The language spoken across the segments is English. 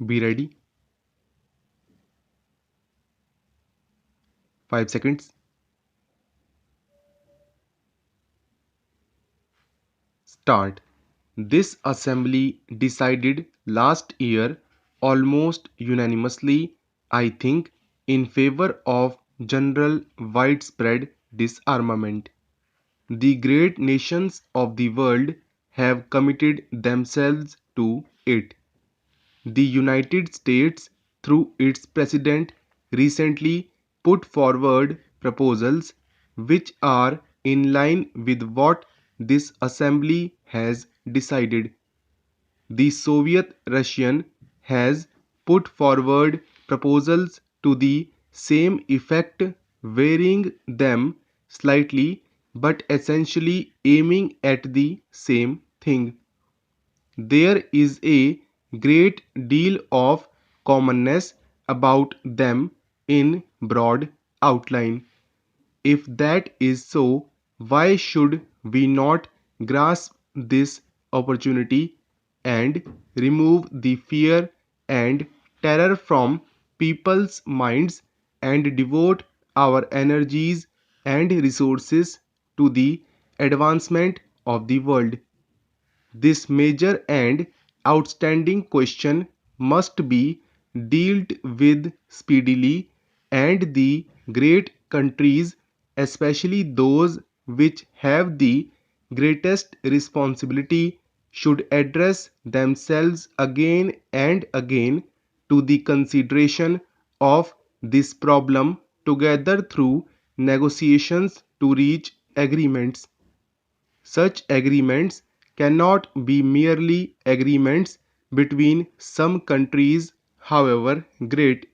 Be ready. 5 seconds. Start. This assembly decided last year almost unanimously, I think, in favor of general widespread disarmament. The great nations of the world have committed themselves to it. The United States, through its president, recently put forward proposals which are in line with what this assembly has decided. The Soviet Russian has put forward proposals to the same effect, varying them slightly but essentially aiming at the same thing. There is a great deal of commonness about them in broad outline. If that is so, why should we not grasp this opportunity and remove the fear and terror from people's minds and devote our energies and resources to the advancement of the world? This major and outstanding question must be dealt with speedily, and the great countries, especially those which have the greatest responsibility, should address themselves again and again to the consideration of this problem together through negotiations to reach agreements. Such agreements cannot be merely agreements between some countries, however great.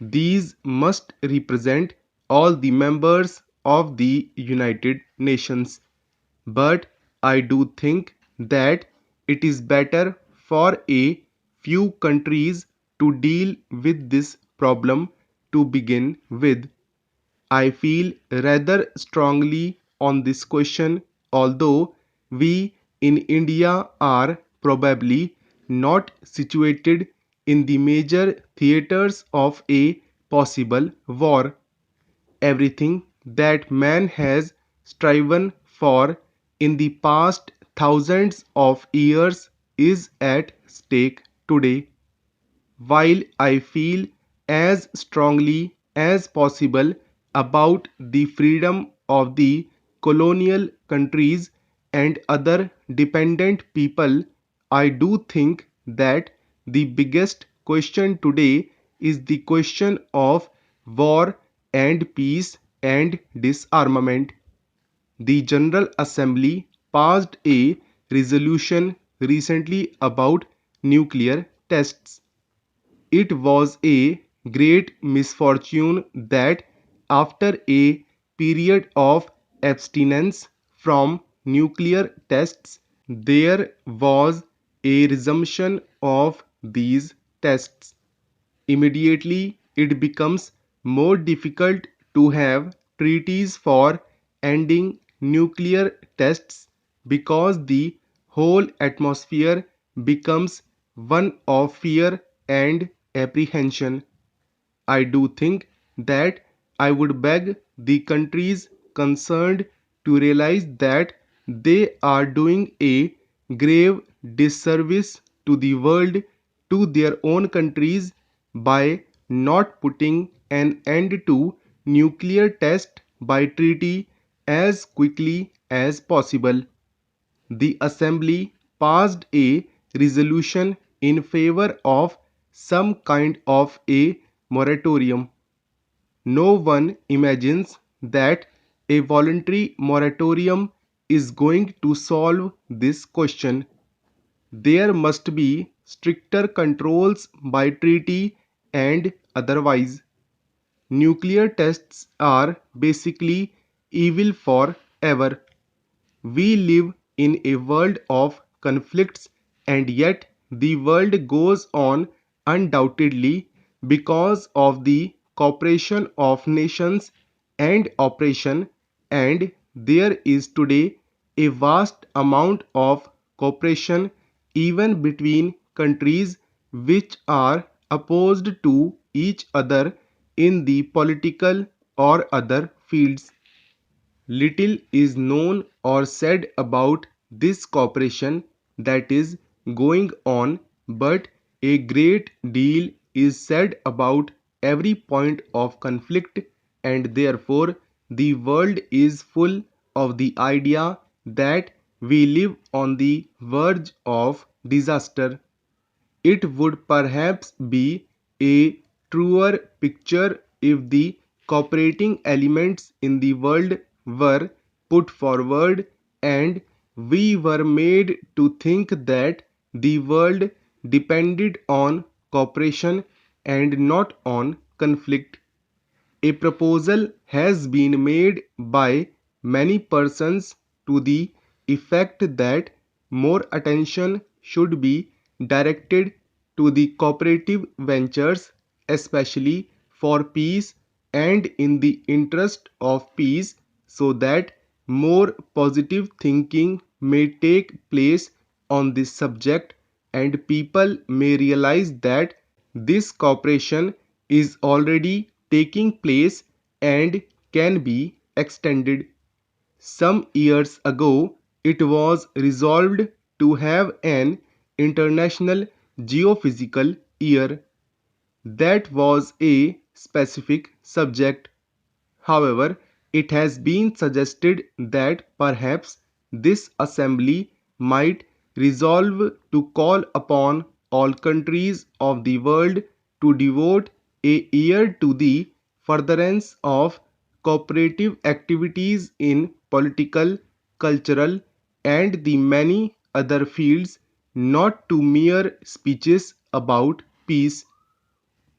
These must represent all the members of the United Nations. But I do think that it is better for a few countries to deal with this problem to begin with. I feel rather strongly on this question, although we in India are probably not situated in the major theatres of a possible war. Everything that man has striven for in the past thousands of years is at stake today. While I feel as strongly as possible about the freedom of the colonial countries and other dependent people, I do think that the biggest question today is the question of war and peace and disarmament. The General Assembly passed a resolution recently about nuclear tests. It was a great misfortune that after a period of abstinence from nuclear tests, there was a resumption of these tests. Immediately, it becomes more difficult to have treaties for ending nuclear tests because the whole atmosphere becomes one of fear and apprehension. I do think that I would beg the countries concerned to realize that they are doing a grave disservice to the world, to their own countries, by not putting an end to nuclear test by treaty as quickly as possible. The Assembly passed a resolution in favor of some kind of a moratorium. No one imagines that a voluntary moratorium is going to solve this question. There must be stricter controls by treaty and otherwise. Nuclear tests are basically evil forever. We live in a world of conflicts, and yet the world goes on undoubtedly because of the cooperation of nations and operation, and there is today a vast amount of cooperation even between countries which are opposed to each other in the political or other fields. Little is known or said about this cooperation that is going on, but a great deal is said about every point of conflict, and therefore the world is full of the idea that we live on the verge of disaster. It would perhaps be a truer picture if the cooperating elements in the world were put forward and we were made to think that the world depended on cooperation and not on conflict. A proposal has been made by many persons to the effect that more attention should be directed to the cooperative ventures, especially for peace and in the interest of peace, so that more positive thinking may take place on this subject and people may realize that this cooperation is already taking place and can be extended. Some years ago, it was resolved to have an international geophysical year. That was a specific subject. However, it has been suggested that perhaps this assembly might resolve to call upon all countries of the world to devote a year to the furtherance of cooperative activities in political, cultural, and the many other fields, not to mere speeches about peace.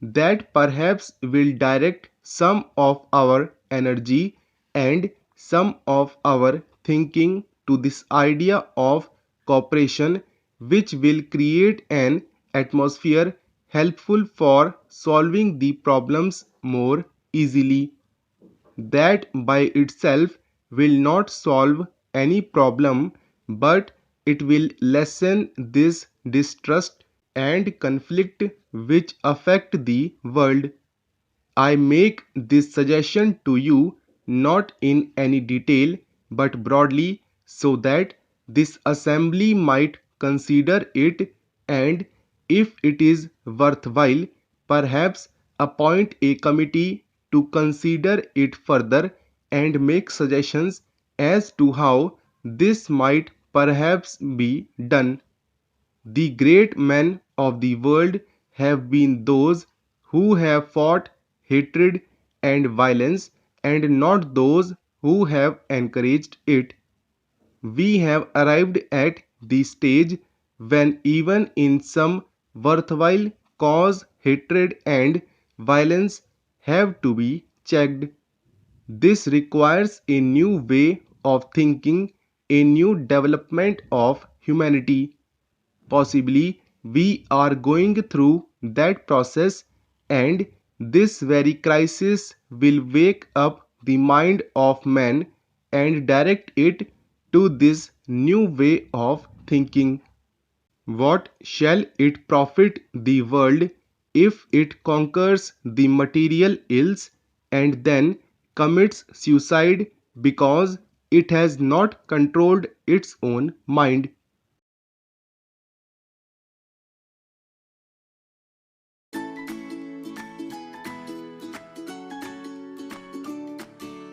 That perhaps will direct some of our energy and some of our thinking to this idea of cooperation, which will create an atmosphere helpful for solving the problems more easily. That by itself will not solve any problem, but it will lessen this distrust and conflict which affect the world. I make this suggestion to you not in any detail but broadly so that this assembly might consider it and, if it is worthwhile, perhaps appoint a committee to consider it further and make suggestions as to how this might perhaps be done. The great men of the world have been those who have fought hatred and violence and not those who have encouraged it. We have arrived at the stage when even in some worthwhile cause hatred and violence have to be checked. This requires a new way of thinking, a new development of humanity. Possibly we are going through that process, and this very crisis will wake up the mind of man and direct it to this new way of thinking. What shall it profit the world if it conquers the material ills and then commits suicide because it has not controlled its own mind?